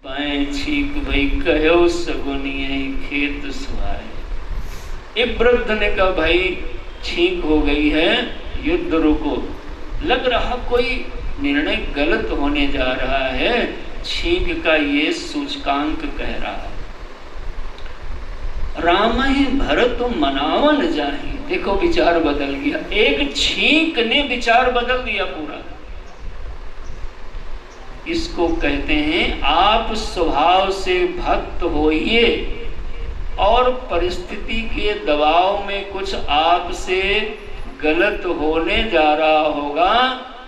पाए छीक भाई कहो सगुनिये खेत सुहाए। एक वृद्ध ने कहा भाई छींक हो गई है, युद्ध रुको, लग रहा कोई निर्णय गलत होने जा रहा है, छींक का ये सूचकांक कह रहा है। राम ही भरत मनावन जाहि। देखो विचार बदल गया, एक छींक ने विचार बदल दिया पूरा। इसको कहते हैं आप स्वभाव से भक्त होइए और परिस्थिति के दबाव में कुछ आपसे गलत होने जा रहा होगा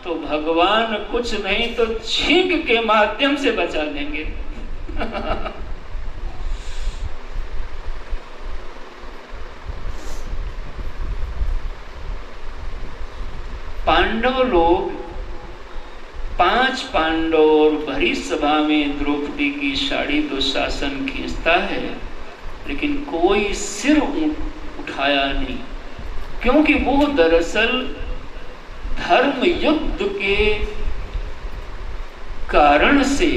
तो भगवान कुछ नहीं तो छींक के माध्यम से बचा देंगे। पांडव लोग 5 पांडव और भरी सभा में द्रौपदी की साड़ी दुशासन खींचता है, लेकिन कोई सिर उठाया नहीं, क्योंकि वो दरअसल धर्म युद्ध के कारण से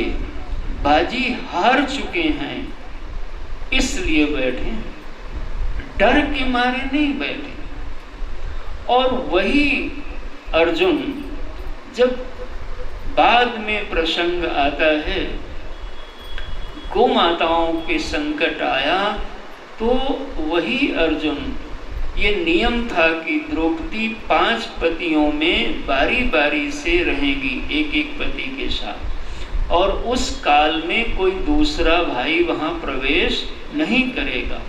बाजी हार चुके हैं, इसलिए बैठे, डर के मारे नहीं बैठे। और वही अर्जुन जब बाद में प्रसंग आता है, गौ माताओं के संकट आया, तो वही अर्जुन, ये नियम था कि द्रौपदी 5 पतियों में बारी बारी से रहेगी एक एक पति के साथ, और उस काल में कोई दूसरा भाई वहां प्रवेश नहीं करेगा।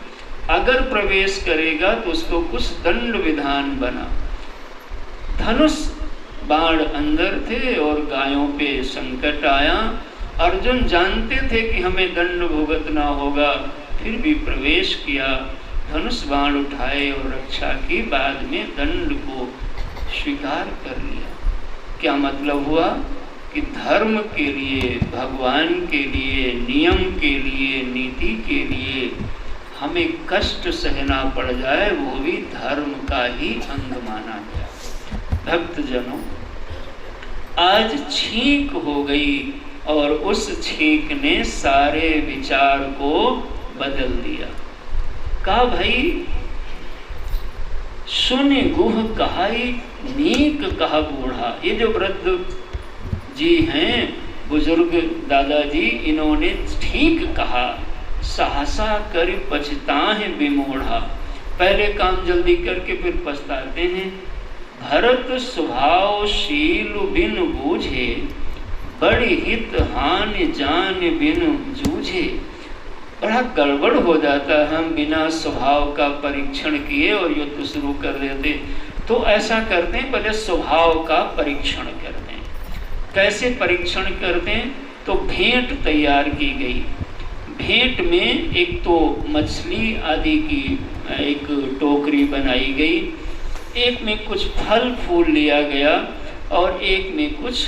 अगर प्रवेश करेगा तो उसको कुछ दंड विधान बना। धनुष बाण अंदर थे और गायों पे संकट आया। अर्जुन जानते थे कि हमें दंड भुगतना होगा, फिर भी प्रवेश किया, धनुष बाण उठाए और रक्षा की, बाद में दंड को स्वीकार कर लिया। क्या मतलब हुआ कि धर्म के लिए, भगवान के लिए, नियम के लिए, नीति के लिए हमें कष्ट सहना पड़ जाए, वो भी धर्म का ही अंग माना गया। भक्तजनों, आज छींक हो गई और उस छींक ने सारे विचार को बदल दिया। कहा भाई सुन गुह कहाई नीक कहा बूढ़ा। ये जो वृद्ध जी हैं, बुजुर्ग दादाजी, इन्होंने ठीक कहा, सहसा कर पछताए विमूढ़ा। पहले काम जल्दी करके फिर पछताते हैं। भरत स्वभावशील बिन बूझे, बड़ी हित हानि जान बिन जूझे। बड़ा गड़बड़ हो जाता है, हम बिना स्वभाव का परीक्षण किए और युद्ध शुरू कर देते। तो ऐसा करते हैं, पहले स्वभाव का परीक्षण करते हैं। कैसे परीक्षण करते हैं? तो भेंट तैयार की गई। भेंट में एक तो मछली आदि की एक टोकरी बनाई गई, एक में कुछ फल फूल लिया गया और एक में कुछ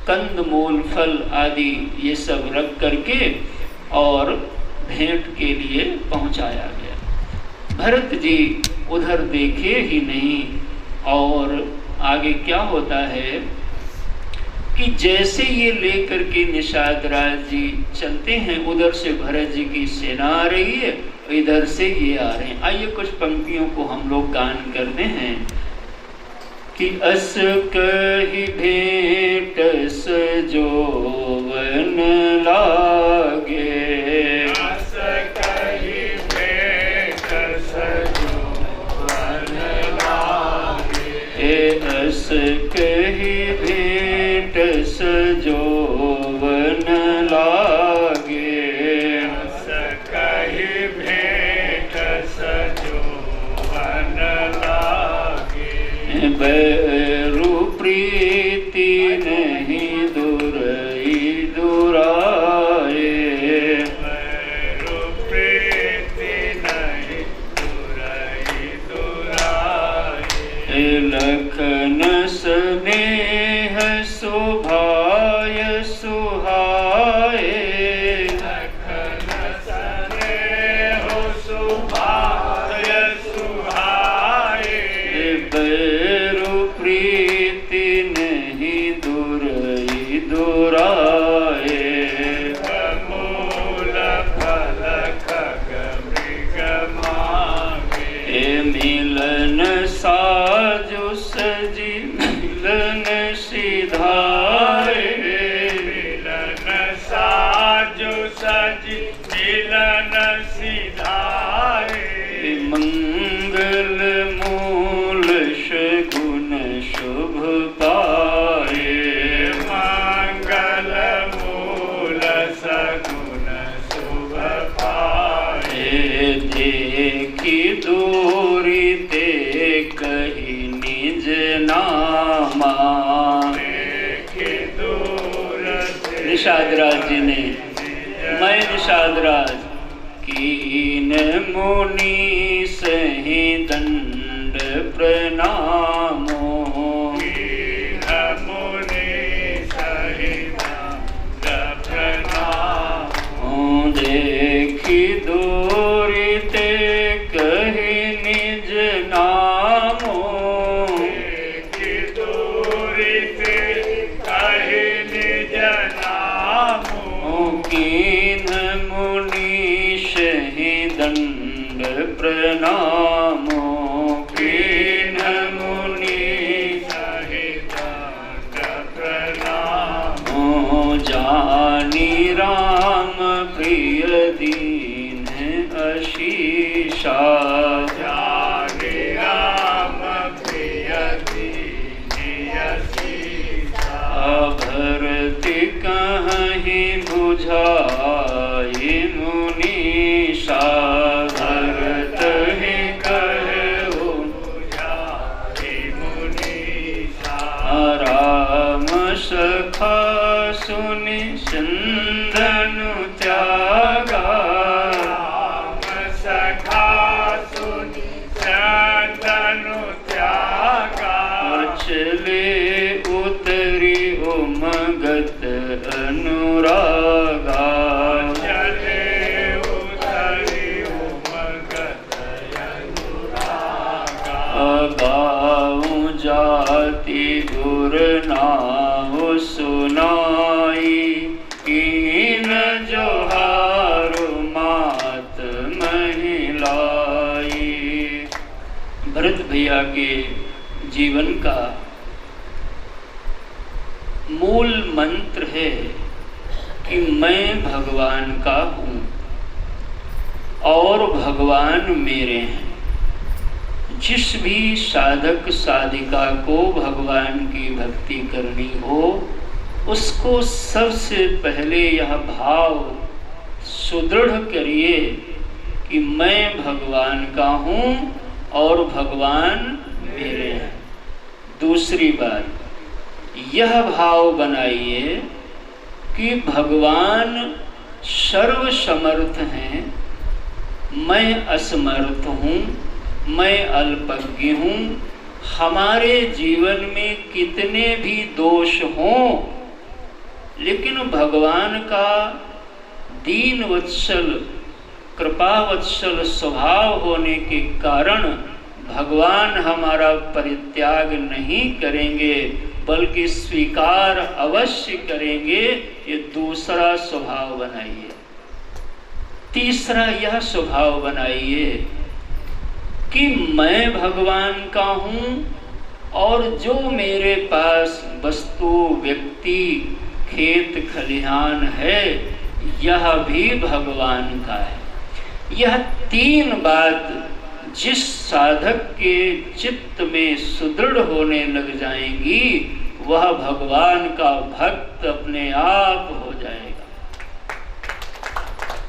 कंदमूल फल आदि ये सब रख करके और भेंट के लिए पहुंचाया गया। भरत जी उधर देखे ही नहीं, और आगे क्या होता है कि जैसे ये लेकर के निषाद राज जी चलते हैं, उधर से भरत जी की सेना आ रही है, इधर से ये आ रहे हैं। आइए कुछ पंक्तियों को हम लोग गान करते हैं कि अस कहि भेंट सजोवन लागे, अस कहि भेंट सजोवन लागे, अस कहि भेंट सजोवन लागे, अस कहि भेंट सजोवन लागे। बैरु प्रीति नहीं दुरई दुराए, बैरु प्रीति नहीं दुरई दुराए। लखन स्नेह सुभाय सुहाए, लखन स्नेह सुभाय सुहाए। बैरु बाजी मिलन सिधाए, मंगल मूल शगुन शुभ पाए, मंगल मूल सगुन शुभ पाए, देखी दूरी ते कही निज नामा। देखी दूर से निषादराज जी ने, मैं निषादराज कीन मुनि सही दंड प्रणामो, कीन मुनि सहित प्रणामो, देखी दूरी ते कही निज नामो, देखी दूरी से कहि निज नामो, कीन मुनीश ही दंड प्रणामो, कीन मुनीश सहित प्रणामो, जानी राम प्रिय दीन आशीषा, जानि राम प्रिय दीनयसीसा, भरति कहीं बुझाई मुनीषा, भरत ही कहो बुझाई मुनीसा, राम सखा सुनि चंदनु त्यागा, राम सखा सुनि चंदनु त्यागा, चले उतरी उमगत अनुरागा, चले उतरी उमगत अनुरागा, गाऊं जाति गुर नाम सुनाई, कीन जोहार मात महिलाई। भरत भैया के जीवन का मूल मंत्र है कि मैं भगवान का हूँ और भगवान मेरे हैं। जिस भी साधक साधिका को भगवान की भक्ति करनी हो, उसको सबसे पहले यह भाव सुदृढ़ करिए कि मैं भगवान का हूँ और भगवान मेरे हैं। दूसरी बात, यह भाव बनाइए कि भगवान सर्वसमर्थ हैं, मैं असमर्थ हूँ, मैं अल्पज्ञ हूँ। हमारे जीवन में कितने भी दोष हों, लेकिन भगवान का दीन वत्सल कृपावत्सल स्वभाव होने के कारण भगवान हमारा परित्याग नहीं करेंगे, बल्कि स्वीकार अवश्य करेंगे। ये दूसरा स्वभाव बनाइए। तीसरा यह स्वभाव बनाइए कि मैं भगवान का हूँ और जो मेरे पास वस्तु, व्यक्ति, खेत खलिहान है, यह भी भगवान का है। यह तीन बात जिस साधक के चित्त में सुदृढ़ होने लग जाएंगी, वह भगवान का भक्त अपने आप हो जाएगा।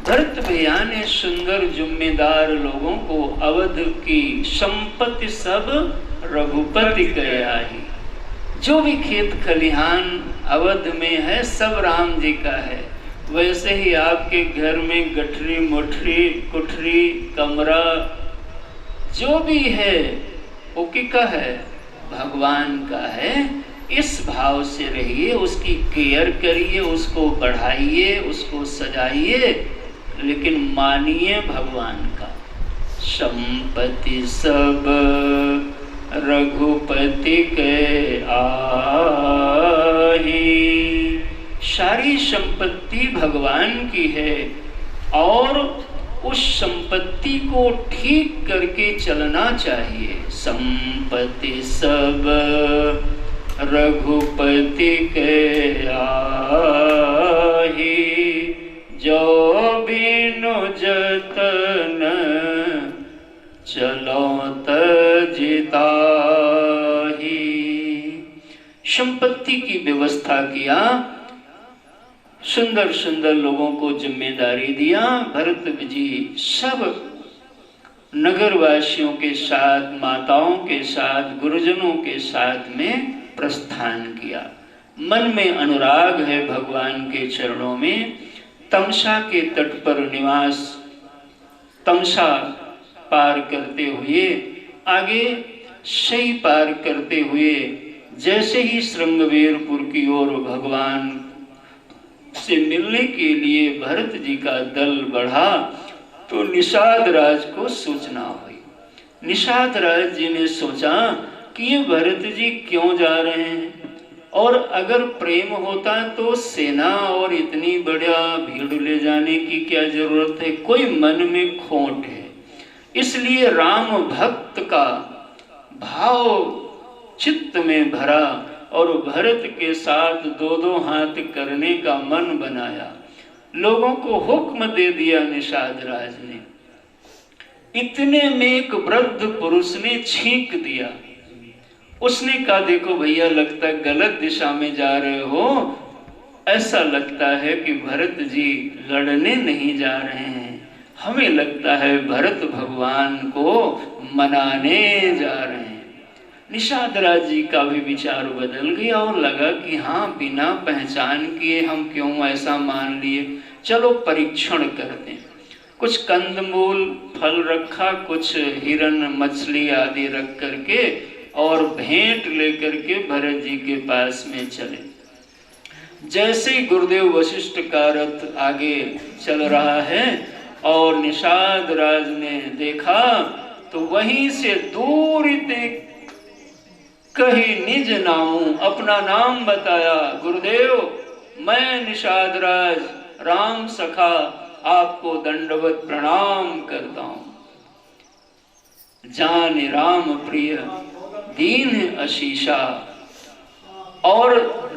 भरत भैया ने सुंदर जिम्मेदार लोगों को अवध की संपत्ति सब रघुपति कया ही। जो भी खेत खलिहान अवध में है सब राम जी का है। वैसे ही आपके घर में गठरी, मुठरी, कुठरी, कमरा जो भी है वो किसका है? भगवान का है। इस भाव से रहिए, उसकी केयर करिए, उसको बढ़ाइए, उसको सजाइए, लेकिन मानिए भगवान का। संपत्ति सब रघुपति के आही, सारी संपत्ति भगवान की है और उस संपत्ति को ठीक करके चलना चाहिए। संपत्ति सब रघुपति के आही, जो संपत्ति की व्यवस्था किया, सुंदर सुंदर लोगों को जिम्मेदारी दिया। भरत जी सब नगरवासियों के साथ, माताओं के साथ, गुरुजनों के साथ में प्रस्थान किया। मन में अनुराग है भगवान के चरणों में। तमसा के तट पर निवास, तमसा पार करते हुए आगे सही पार करते हुए जैसे ही श्रृंगवेरपुर की ओर भगवान से मिलने के लिए भरत जी का दल बढ़ा तो निषाद राज को सूचना हुई। निषाद राज जी ने सोचा कि ये भरत जी क्यों जा रहे हैं, और अगर प्रेम होता तो सेना और इतनी बड़ा भीड़ ले जाने की क्या जरूरत है, कोई मन में खोट है। इसलिए राम भक्त का भाव चित्त में भरा और भरत के साथ दो दो हाथ करने का मन बनाया। लोगों को हुक्म दे दिया निषाद राज ने। इतने में एक वृद्ध पुरुष ने छींक दिया। उसने कहा, देखो भैया, लगता गलत दिशा में जा रहे हो। ऐसा लगता है कि भरत जी लड़ने नहीं जा रहे हैं, हमें लगता है भरत भगवान को मनाने जा रहे हैं। निषाद राज जी का भी विचार बदल गया और लगा कि हाँ, बिना पहचान किए हम क्यों ऐसा मान लिए, चलो परीक्षण करते हैं। कुछ कंदमूल फल रखा, कुछ हिरन मछली आदि रख करके और भेंट लेकर के भरत जी के पास में चले। जैसे ही गुरुदेव वशिष्ठ का रथ आगे चल रहा है और निषाद राज ने देखा तो वहीं से दूर देख कहीं निज नामू, अपना नाम बताया। गुरुदेव, मैं निषाद राज राम सखा आपको दंडवत प्रणाम करता हूं। जान राम प्रिय दीन आशीषा, और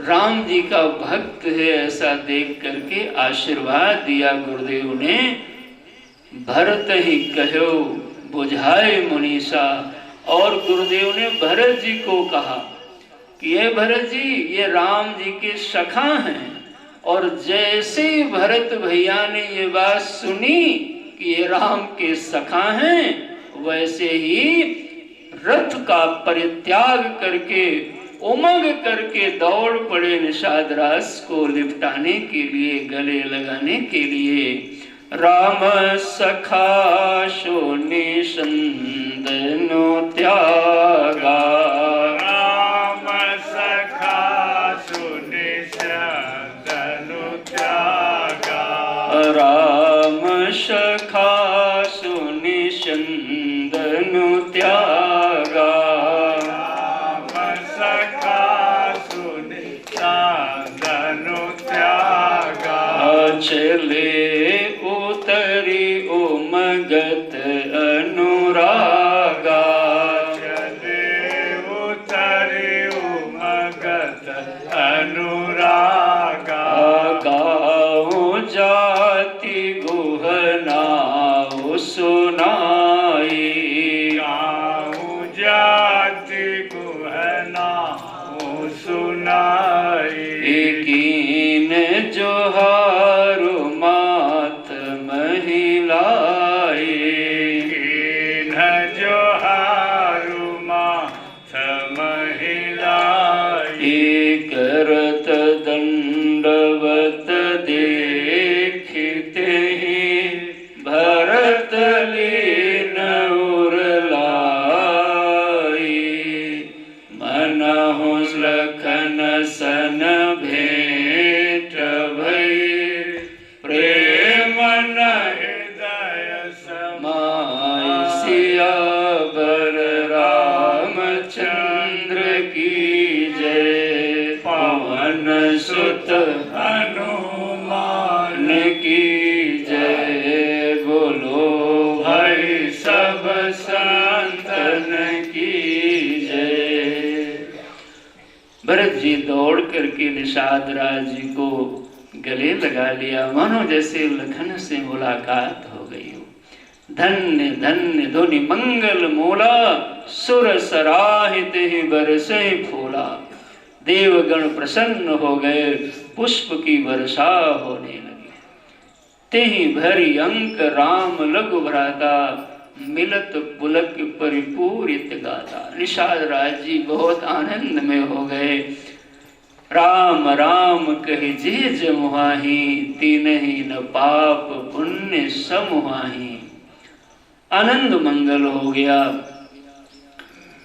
राम जी का भक्त है ऐसा देख करके आशीर्वाद दिया गुरुदेव ने। भरत ही कहो बुझाए मुनीषा, और गुरुदेव ने भरत जी को कहा कि ये भरत जी, ये राम जी के सखा हैं। और जैसे भरत भैया ने ये बात सुनी कि ये राम के सखा हैं, वैसे ही रथ का परित्याग करके उमंग करके दौड़ पड़े निषाद राज को लिपटाने के लिए, गले लगाने के लिए। राम सखा शोनि संदनो त्यागा, राम सखा शोनि संदनो त्यागा, राम सखा शोनि संदनो त्यागा, राम सखा शोनि संदनो त्यागा। चले उतरी उमगत अनुरागा, चले उतरी उमगत अनुरागा, गाओ जाति गुहनाओ सुनाई, गाऊं जाति गुहनाओ सुनाई। कीन जोहारु मात महिलाई, कीन जोहारु मात महिलाई। करत दंडवत देखते ही भरत लीन उरलाई, मनहु लखन सन भेंट भई, प्रेम न हृदय समाई। सियावर रामचंद्र की जय, पवन सुत हनुमान की जय। बोलो भाई सब संतन की जय। भरत जी दौड़ करके निषाद राज जी को गले लगा लिया, मानो जैसे लखन से मुलाकात हो गई हो। धन्य धन्य धुनि मंगल मूला, सुर सराहित ही बरसे फूला। देवगण प्रसन्न हो गए, पुष्प की वर्षा होने लगी। तेहि भरी अंक राम लघु भ्राता, मिलत पुलक परिपूरित गाता। निषाद राज जी बहुत आनंद में हो गए। राम राम कहि जे जमुहाही, तीनहि न पाप पुण्य समुहाही। आनंद मंगल हो गया।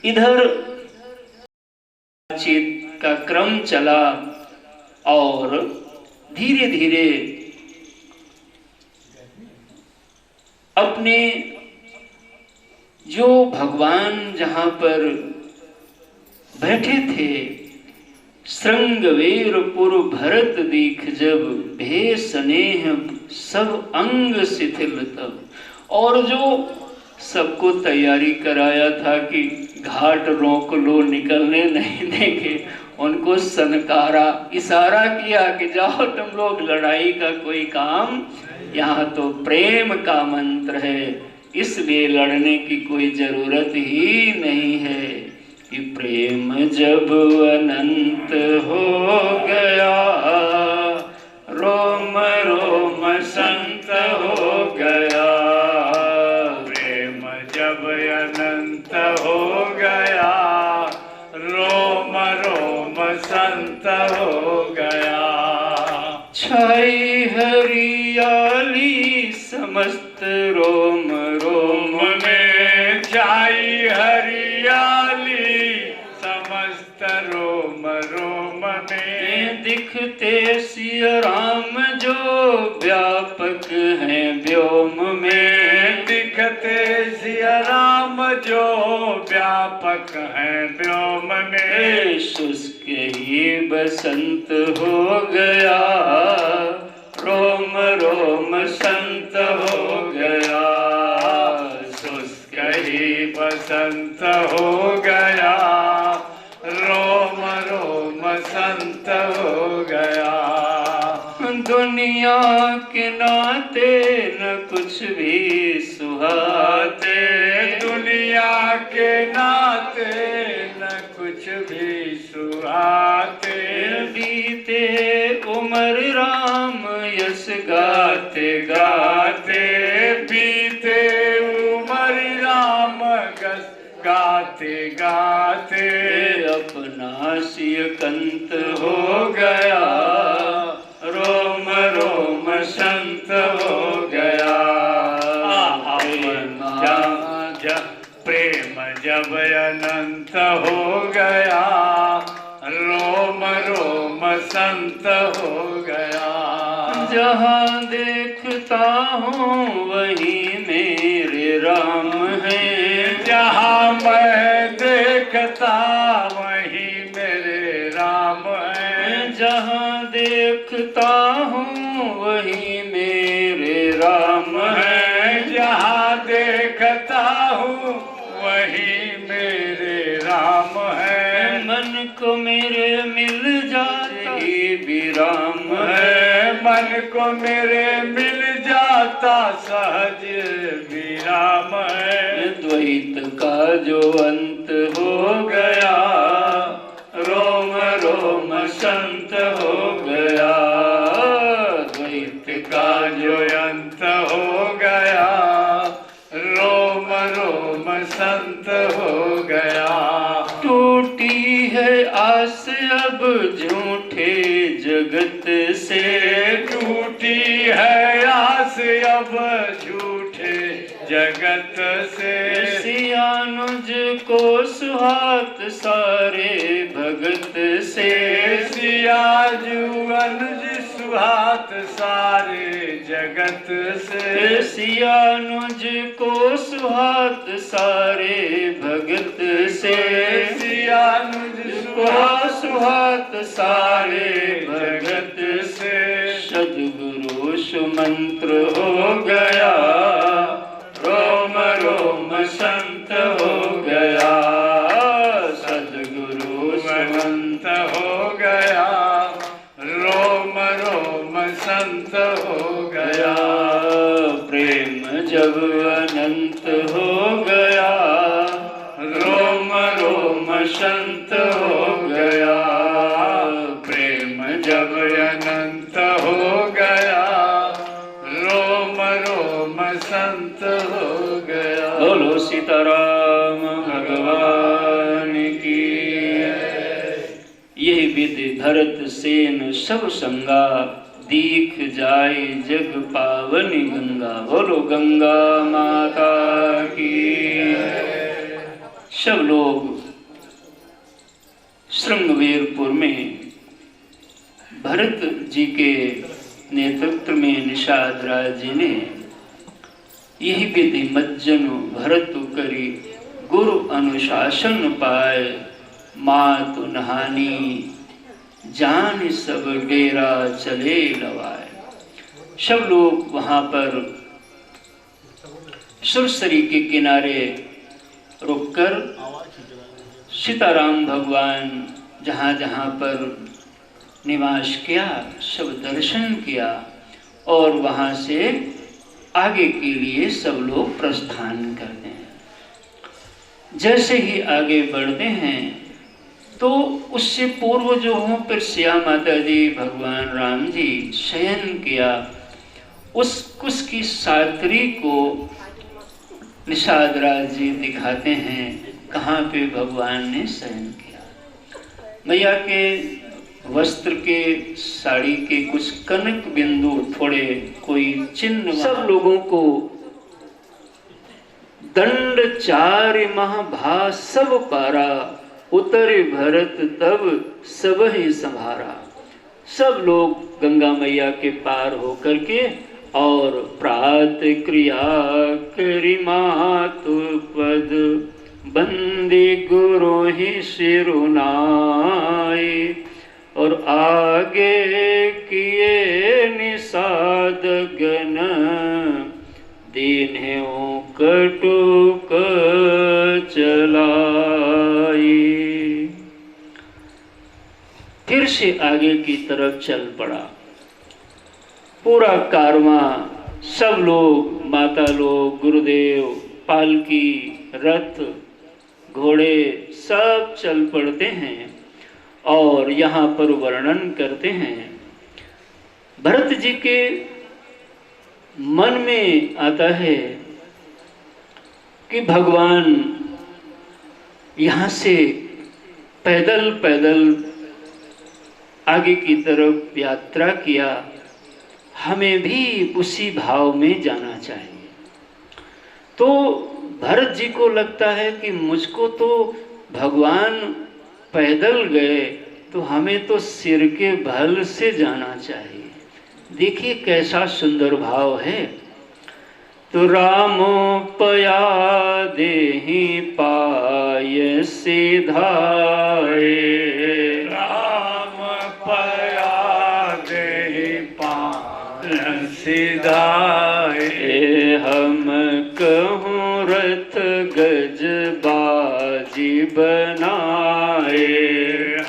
इधर बातचीत का क्रम चला और धीरे धीरे अपने जो भगवान जहां पर बैठे थे, श्रृंगवेरपुर भरत दीख जब, भे स्नेह सब अंग शिथिल तब। और जो सबको तैयारी कराया था कि घाट रोक लो, निकलने नहीं देंगे, उनको सनकारा, इशारा किया कि जाओ तुम लोग, लड़ाई का कोई काम, यहाँ तो प्रेम का मंत्र है, इसलिए लड़ने की कोई जरूरत ही नहीं है। कि प्रेम जब अनंत हो गया, रोम रोम संत हो गया। प्रेम जब अनंत हो गया, रोम रोम संत हो गया। छाई हरियाली समस्त रोम रोम में, छाई हरियाली समस्त रोम रोम में। दिखते सिया राम जो व्यापक हैं व्योम में। दिखते सिया राम जो व्यापक हैं व्योम में। शुष्क ही बसंत हो गया, रोम रोम संत हो गया। शुष्क ही बसंत हो गया, रोम रोम संत हो गया। दुनिया के नाते न कुछ भी सुहाते, दुनिया के नाते न कुछ भी सुहाते। बीते उमर राम यश गाते गाते। बीते उमर राम गस गाते गाते। अपना सिय कंत हो गया, रोम रोम संत हो गया। प्रेम जब अनंत हो गया, रोम रोम संत हो गया। जहाँ देखता हूँ वही मेरे राम है। जहाँ मैं देखता वही मेरे राम है। जहाँ देखता हूँ वही मेरे राम है। जहाँ देखता हूँ वही मेरे राम है। मन को मेरे मिल जाता ही भी राम है। मन को मेरे मिल जाता सहज भी राम है। द्वैत का जो अंत हो गया, रोम रोम संत हो गया। द्वैत का जो अंत हो गया, रोम रोम संत हो गया। टूटी है आस अब झूठे जगत से। टूटी है आस अब झूठे जगत से। सियानुज को सुहात सारे भगत से। सियाजू अनुज सुहात सारे जगत से। सियानुज को सुहात सारे भगत से। सियानुज को सुहात सारे भगत से। सद्गुरु सुमंत्र हो गया, रोम रोम संत हो गया। सद्गुरु सुमंत हो गया, रोम रोम संत हो गया। प्रेम जब अनंत हो गया, रोम रोम संत हो गया। सीताराम भगवान की। यही विधि भरत सेन सब संगा, दीख जाए जग पावनी गंगा। बोलो गंगा माता की। सब लोग श्रृंगवीरपुर में भरत जी के नेतृत्व में निषाद राज जी ने यही विधि मज्जन भरत करी, गुरु अनुशासन पाए, मात नहानी जान सब डेरा चले लवाए। सब लोग वहां पर सुरसरी के किनारे रुककर सीताराम भगवान जहाँ जहाँ पर निवास किया सब दर्शन किया और वहाँ से आगे के लिए सब लोग प्रस्थान करते हैं। जैसे ही आगे बढ़ते हैं तो उससे पूर्व जो हों फिर सिया माता जी भगवान राम जी शयन किया, उसकी सातरी को निषाद राज जी दिखाते हैं कहाँ पे भगवान ने शयन किया। मैया के वस्त्र के साड़ी के कुछ कनक बिंदु थोड़े कोई चिन्ह सब लोगों को दंड चार महाभा सब पारा, उतरे भरत तब सब ही संभारा। सब लोग गंगा मैया के पार होकर के और प्रात क्रिया करी मातु पद, बंदी गुरु ही सिरुनाई। और आगे किए निषाद गण, दीन्हों कटुक चलाई। फिर से आगे की तरफ चल पड़ा पूरा कारवां। सब लोग, माता लोग, गुरुदेव, पालकी, रथ, घोड़े सब चल पड़ते हैं और यहाँ पर वर्णन करते हैं। भरत जी के मन में आता है कि भगवान यहाँ से पैदल पैदल आगे की तरफ यात्रा किया, हमें भी उसी भाव में जाना चाहिए। तो भरत जी को लगता है कि मुझको तो भगवान पैदल गए तो हमें तो सिर के बल से जाना चाहिए। देखिए कैसा सुंदर भाव है। तो रामो पया देहि पाय सिधाए, राम पया देहि पाय सिधाए। हम कहूँ रथ गज बाजी बनाए,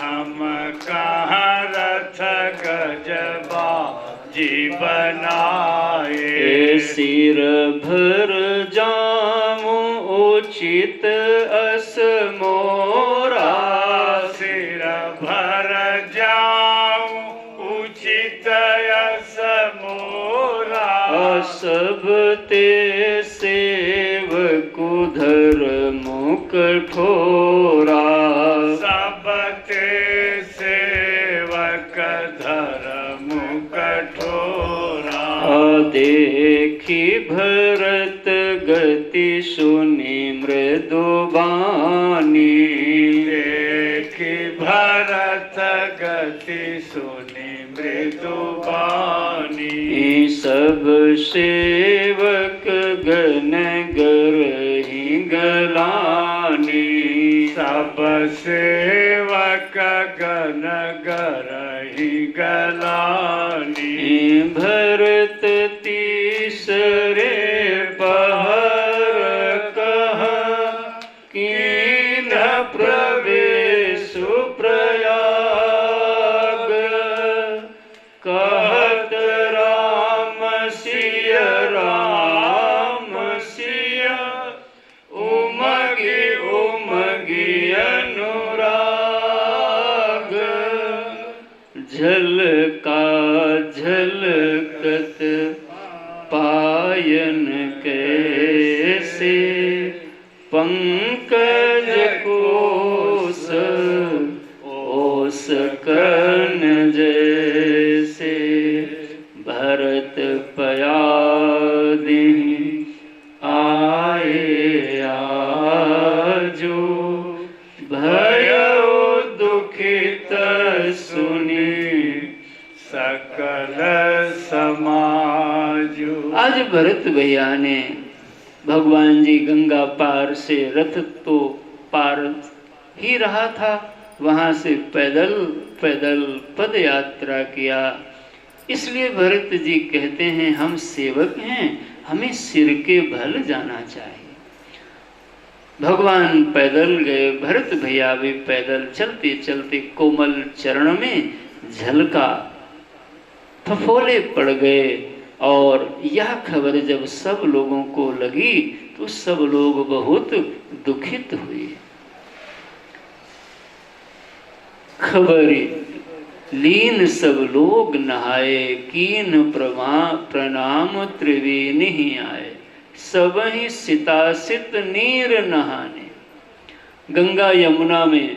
हम कहाँ रथ गज बाजी बनाए। सिर भर जामु उचित अस मोरा, सिर भर जाऊं उचित यस मोरा। सब ते सेवकु धर्म कठोरा, सब ते सेवक धर्म कठोरा। देखी भरत गति सुनि मृदु बानी, देखी भरत गति सुनि मृदु बानी। सब सेवक गण गरहि गलानी, सब सेवक गण गरहि गलानी। भरत तीसरे पहर कह, कीन प्रवेश प्रयाग। कहत राम सिय उमगी उमगी अनुराग। झलका झलकत पायन कैसे, पंकज कोस ओस कन जैसे भरत पयादि आए आजो भयो दुखित सुनी सकल समाजो। आज भरत भैया ने भगवान जी गंगा पार से, रथ तो पार ही रहा था, वहां से पैदल पैदल पद यात्रा किया। इसलिए भरत जी कहते हैं हम सेवक हैं, हमें सिर के बल जाना चाहिए। भगवान पैदल गए, भरत भैया भी पैदल चलते चलते कोमल चरण में झलका, फफोले पड़ गए। और यह खबर जब सब लोगों को लगी तो सब लोग बहुत दुखित हुए। खबर लीन सब लोग नहाए, कीन प्रणाम त्रिवेणी आए, सब ही सितासित नीर नहाने। गंगा यमुना में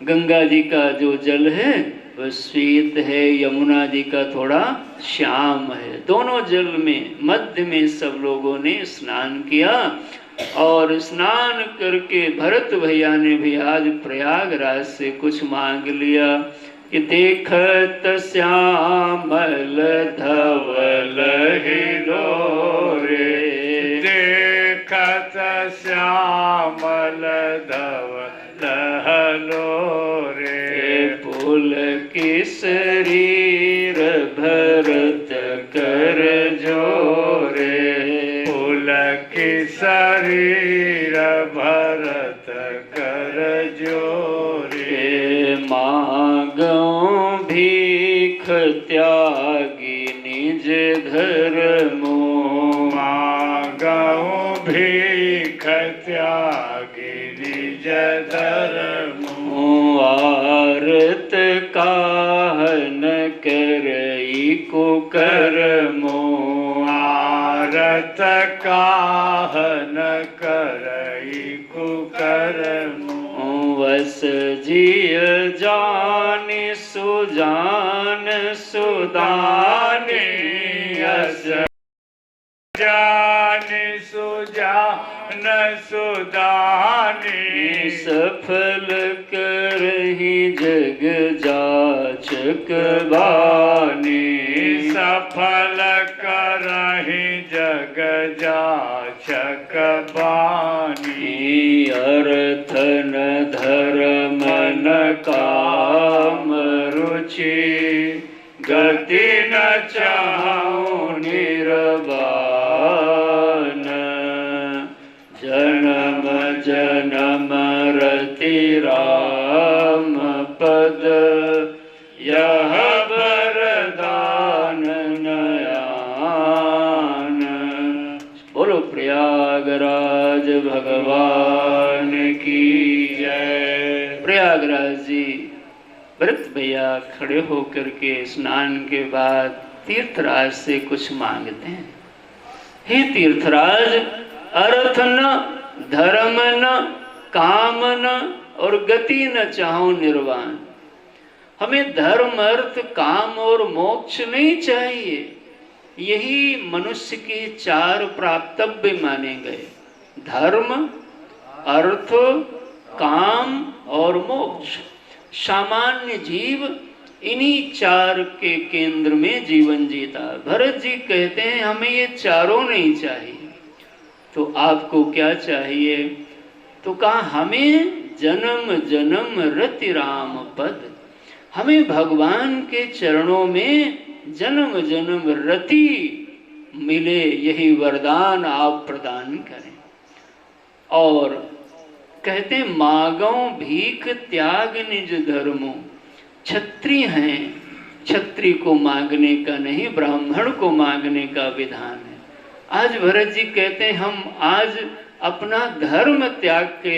गंगा जी का जो जल है वह श्वेत है, यमुना जी का थोड़ा श्याम है। दोनों जल में मध्य में सब लोगों ने स्नान किया। और स्नान करके भरत भैया ने भी आज प्रयागराज से कुछ मांग लिया कि देखत श्यामल धवल हिलोरे, देखत श्यामल धवल हिलोरे, पुल के शरीर भरत कर जोरे, पुल के शरीर भरत कर जोरे, मांगो भीख त्यागी निज धर्मो, मांगो भीख त्यागी निज धर्मो, आरत काहन करई को कर्मो, आरत काहन करई को कर्मो, वस जिय जानि सुजान सुदानी, यस जानि सुजान सुदानी, सफल करहि जग जाचक बानी, सफल करहि जग जाचक बानी, अर्थ न धर्म न काम रुचि, गति न चाहूं निर्वाण, जन्म जन्म रति राम पद, यह वरदान नयान। बोलो प्रयागराज भगवान की जय। प्रयागराज जी भरत भैया खड़े होकर के स्नान के बाद तीर्थराज से कुछ मांगते हैं। हे तीर्थराज, अर्थ न धर्म न काम न और गति न चाहो निर्वाण। हमें धर्म अर्थ काम और मोक्ष नहीं चाहिए, यही मनुष्य के चार प्राप्तव्य माने गए, धर्म अर्थ काम और मोक्ष। सामान्य जीव इन्हीं चार के केंद्र में जीवन जीता। भरत जी कहते हैं हमें ये चारों नहीं चाहिए, तो आपको क्या चाहिए? तो कहा हमें जन्म जन्म रति राम पद, हमें भगवान के चरणों में जन्म जन्म रति मिले, यही वरदान आप प्रदान करें। और कहते हैं मांगो भीख त्याग निज धर्मो। क्षत्रिय हैं, क्षत्रिय को मांगने का नहीं, ब्राह्मण को मांगने का विधान है। आज भरत जी कहते हैं हम आज अपना धर्म त्याग के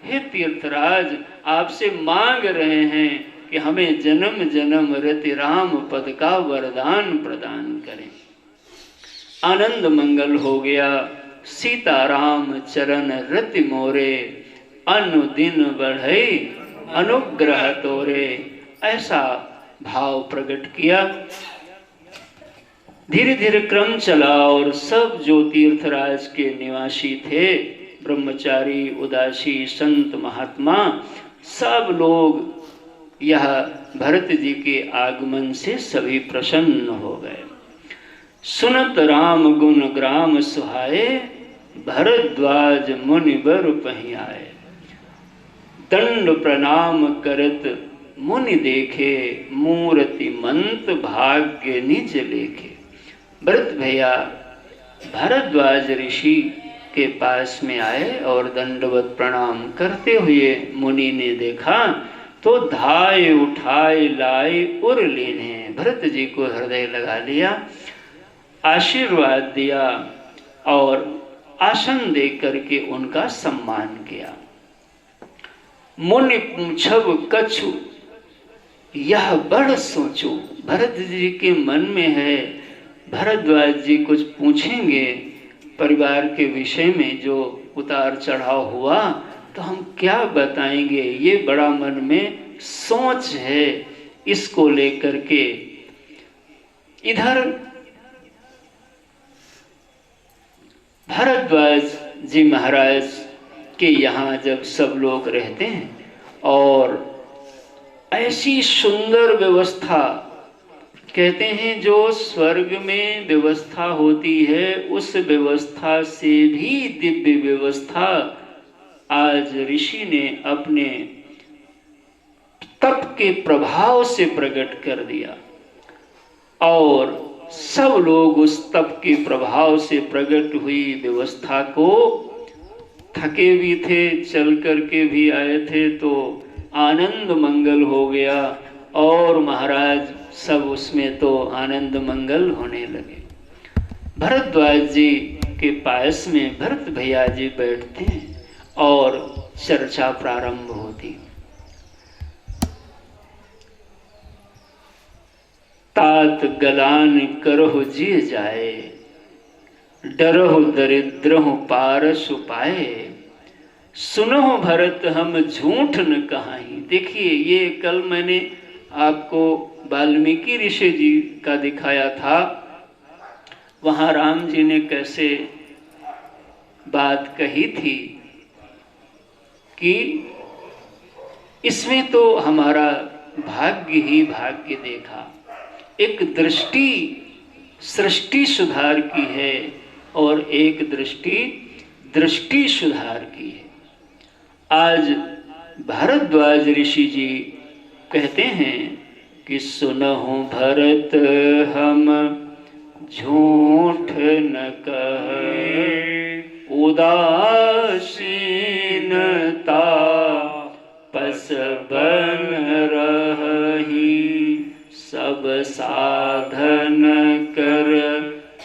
हे तीर्थराज आपसे मांग रहे हैं कि हमें जन्म जन्म रति राम पद का वरदान प्रदान करें। आनंद मंगल हो गया। सीताराम चरण रति मोरे, अनुदिन बढ़े अनुग्रह तोरे। ऐसा भाव प्रकट किया। धीरे धीरे क्रम चला और सब जो तीर्थराज के निवासी थे, ब्रह्मचारी, उदासी, संत, महात्मा, सब लोग यह भरत जी के आगमन से सभी प्रसन्न हो गए। सुनत राम गुण ग्राम सुहाए, भरद्वाज मुनि बर पहि आए। दंड प्रणाम करत मुनि देखे, मूर्ति मंत भाग्य निज लेखे। भरत भैया भरद्वाज ऋषि के पास में आए और दंडवत प्रणाम करते हुए मुनि ने देखा तो धाय उठाए लाए उर लीने। भरत जी को हृदय लगा लिया, आशीर्वाद दिया और आसन दे करके उनका सम्मान किया। मुनि पूछब कछु यह बड़ सोचो। भरत जी के मन में है, भरद्वाज जी कुछ पूछेंगे परिवार के विषय में, जो उतार चढ़ाव हुआ तो हम क्या बताएंगे, ये बड़ा मन में सोच है। इसको लेकर के इधर भरद्वाज जी महाराज के यहाँ जब सब लोग रहते हैं और ऐसी सुंदर व्यवस्था, कहते हैं जो स्वर्ग में व्यवस्था होती है उस व्यवस्था से भी दिव्य व्यवस्था आज ऋषि ने अपने तप के प्रभाव से प्रकट कर दिया। और सब लोग उस तप के प्रभाव से प्रकट हुई व्यवस्था को, थके भी थे, चल करके भी आए थे, तो आनंद मंगल हो गया और महाराज सब उसमें तो आनंद मंगल होने लगे। भरद्वाज जी के पास में भरत भैया जी बैठते हैं और चर्चा प्रारंभ होती। तात गलान करहु जी जाए, डरहु दरिद्रहु पारस पाए। सुनहु भरत हम झूठ न कहाई। देखिए, ये कल मैंने आपको वाल्मीकि ऋषि जी का दिखाया था, वहाँ राम जी ने कैसे बात कही थी कि इसमें तो हमारा भाग्य ही भाग्य देखा। एक दृष्टि सृष्टि सुधार की है और एक दृष्टि दृष्टि सुधार की है। आज भारद्वाज ऋषि जी कहते हैं कि सुनहु भरत हम झूठ न कहे, उदासीनता पस बन रही। सब साधन कर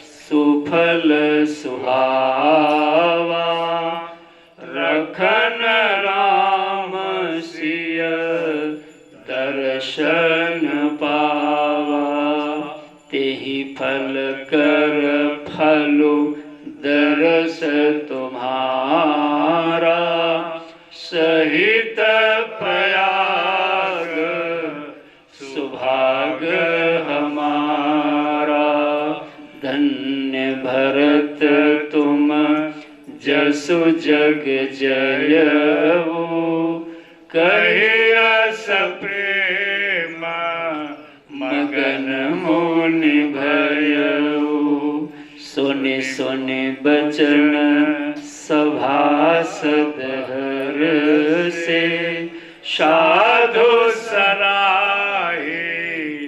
सुफल सुहावा, रखन राम सिय दर्शन पावा। तेहि फल कर फलो दरस तुम्हारा, सहित प्रयाग सुभाग हमारा। धन्य भरत तुम जसु जग जयऊ, कहियस प्रेम मगन मुनि भयऊ। सुनि सुनि बचन सभासद हर से, साधु सराहे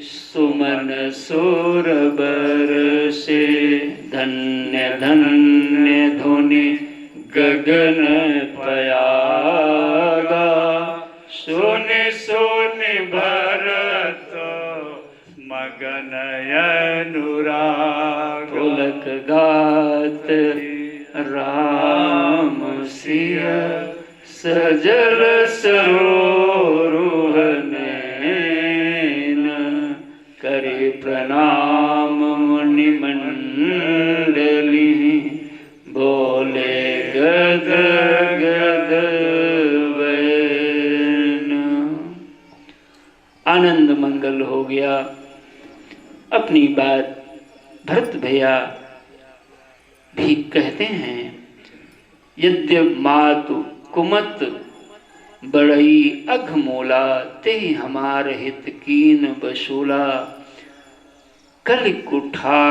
सुमन सुर बरसे। धन्य धन्य धुनि गगन पयागा, सुनि सुनि भरत मगन अनुराग। पुलक गात राम सिय, सजल सरोरुह नैन। करे प्रणाम मुनि मंडली, बोल आनंद मंगल हो गया। अपनी बात भरत भैया भी कहते हैं, यद्य मातु कुमत बड़ई अघ मोला, ते हमार हित कीन बशोला। कल कुठा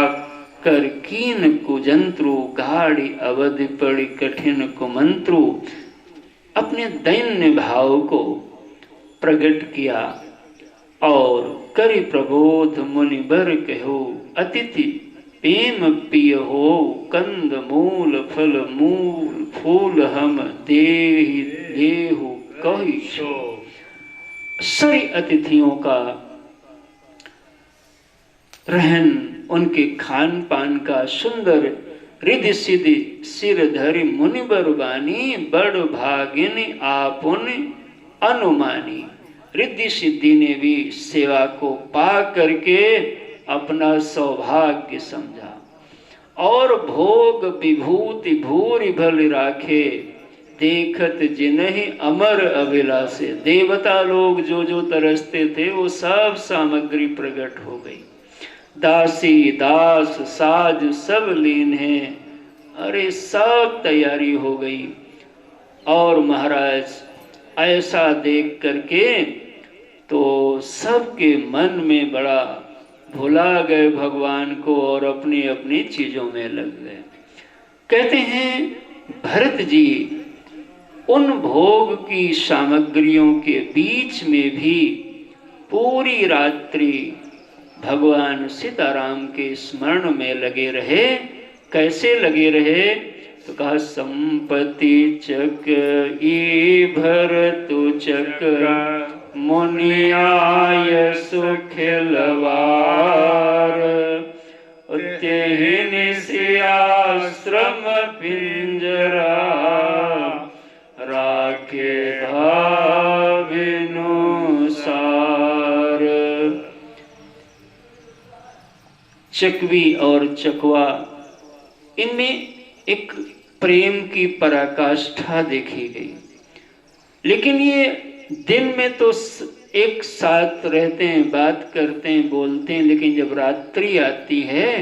कर कीन कुजंत्रु, गाड़ी अवध पड़ कठिन कुमंत्रु। अपने दैन्य भाव को प्रकट किया और करि प्रबोध मुनि बर कहो, अतिथि प्रेम पिय हो, कंद मूल फल मूल फूल हम देहि देहु कहि सो। सारे अतिथियों का रहन, उनके खान पान का सुंदर रिधि सिद्धि सिर धरि मुनि बरबानी, बड़ भागिन आपुन अनुमानी। रिद्धि सिद्धि ने भी सेवा को पा करके अपना सौभाग्य समझा और भोग विभूति भूरि भल राखे, देखत जिन्हि अमर अभिलाषे। देवता लोग जो जो तरसते थे वो सब सामग्री प्रकट हो गई। दासी दास साज सब लीन है, अरे सब तैयारी हो गई। और महाराज ऐसा देख करके तो सबके मन में बड़ा भुला गए भगवान को और अपनी अपनी चीजों में लग गए। कहते हैं भरत जी उन भोग की सामग्रियों के बीच में भी पूरी रात्रि भगवान सीताराम के स्मरण में लगे रहे। कैसे लगे रहे तो कहा, संपत्ति चक ई भरतु चक, मुनि आय सुखिलवार। तेहि निसि आश्रम पिंजरा, राखे भाविनुसार। चकवी और चकवा, इनमें एक प्रेम की पराकाष्ठा देखी गई। लेकिन ये दिन में तो एक साथ रहते हैं, बात करते हैं, बोलते हैं, लेकिन जब रात्रि आती है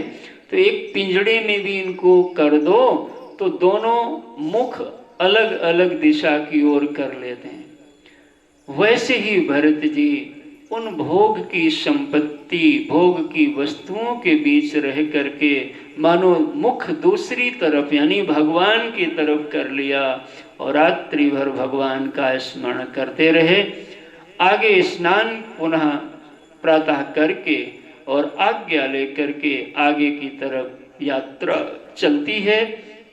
तो एक पिंजड़े में भी इनको कर दो तो दोनों मुख अलग अलग दिशा की ओर कर लेते हैं। वैसे ही भरत जी उन भोग की संपत्ति, भोग की वस्तुओं के बीच रह करके मानो मुख दूसरी तरफ यानी भगवान की तरफ कर लिया और रात्रि भर भगवान का स्मरण करते रहे। आगे स्नान पुनः प्रातः करके और आज्ञा लेकर के आगे की तरफ यात्रा चलती है।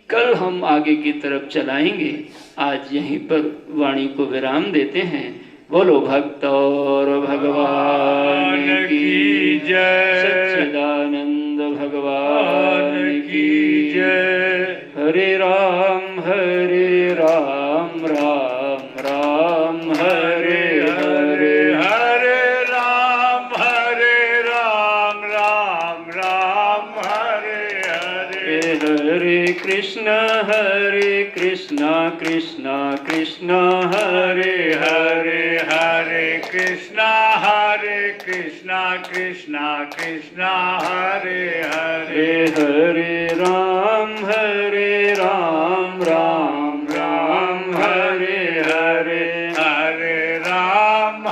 कल हम आगे की तरफ चलाएंगे। आज यहीं पर वाणी को विराम देते हैं। बोलो भक्त और भगवान की जय, सच्चिदानंद भगवान की जय। हरे राम राम राम हरे हरे, हरे राम राम राम हरे हरे। हरे कृष्ण कृष्ण कृष्ण हरे हरे, हरे कृष्ण कृष्ण कृष्ण हरे हरे। हरे राम राम राम हरे हरे, हरे राम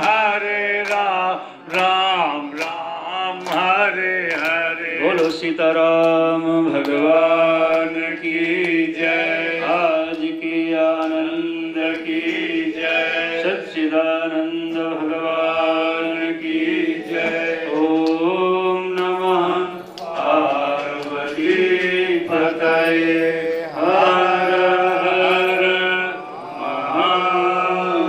राम हरे हरे। बोलो सीताराम भगवान की जय। आज की आनंद की जय, सच्चिदानंद भगवान की जय। ओम नमः पार्वती पतये, हर हर महादेव।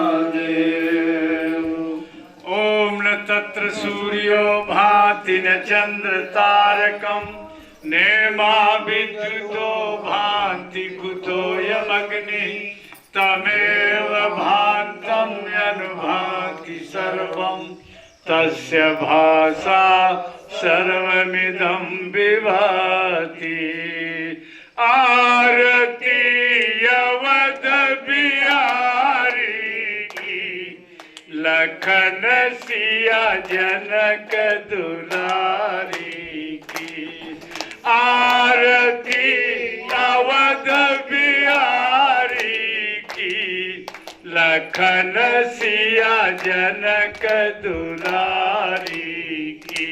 ओम न तत्र सूर्यो भाति न चंद्र तारकम, नेमा विद्युतो भान्ति कुतोऽयमग्निः, तमेव भान्तं यनुभाति सर्वं, तस्य भासा सर्वमिदं विभाति। आरती अवध बिहारी की, लख लखन सिया जनक दुलारी की आरती अवध बिहारी की लखन सिया जनक दुलारी की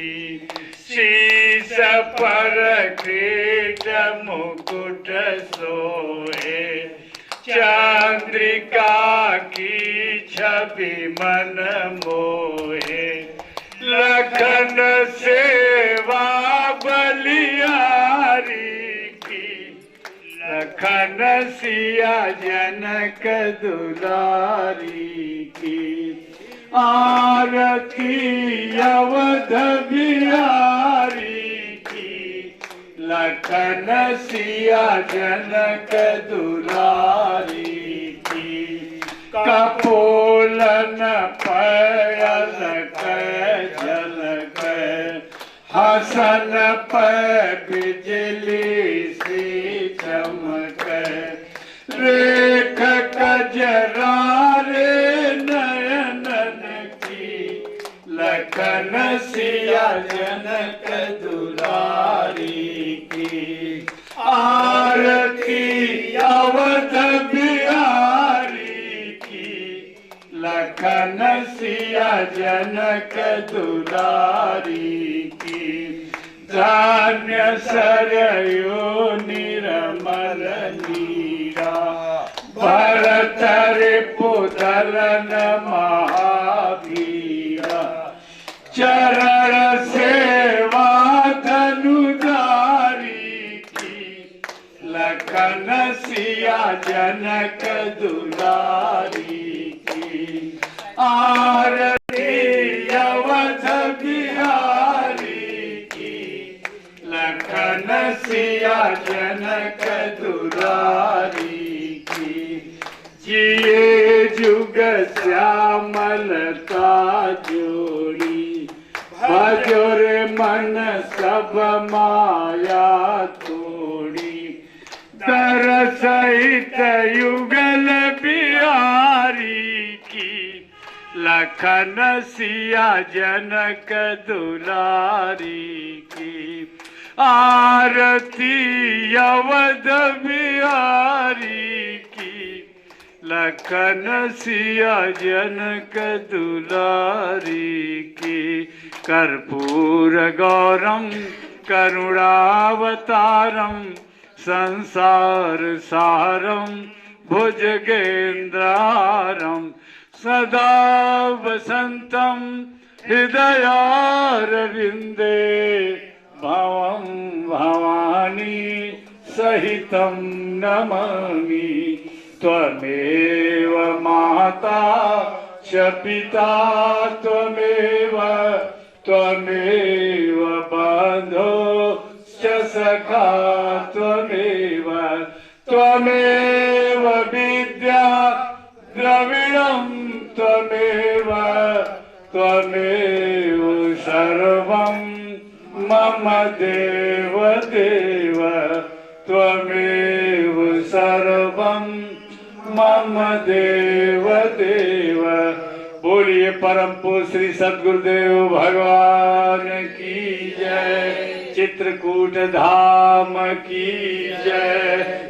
शीश पर किरीट मुकुट सोए चंद्रिका की छवि मन मोहे लखन सेवा बलिहारी की लखन सिया जनक दुलारी की आरती अवध बिहारी की लखन सिया जनक दुलारी की कपोलन पयल झलक हसन पर बिजली सी चमक रेख कजरा रे नयनन की लखन सिया जनक दुलारी की आरती अवध बिहारी की लखन सिया जनक दुलारी की धान्य सरयो निर्मल नीरा भरत रिपुदलन महावीरा चरण सेवा धनुधारी की लखन सिया जनक दुलारी की आरती अवध बिहारी की लखन सिया जनक दुलारी की जिए जुग श्यामलता जोड़ी भजोर मन सब माया तोड़ी दर सहित युगल बिहारी की लखन सिया जनक दुलारी की आरती अवध बिहारी की लखन सिया जनक दुलारी की कर्पूर गौरम करुणावतारम संसार सारम भुजगेन्द्रारम सदा वसंतम हृदयारविंदे भवं भवानी सहितं नमामि त्वमेव माता च पिता त्वमेव बन्धो च सखा त्वमेव विद्या द्रविणं त्वमेव सर्वं मम देव त्वमेव सर्वं मम देव बोलिए परम पूज्य श्री सद्गुरुदेव भगवान की जय चित्रकूट धाम की जय।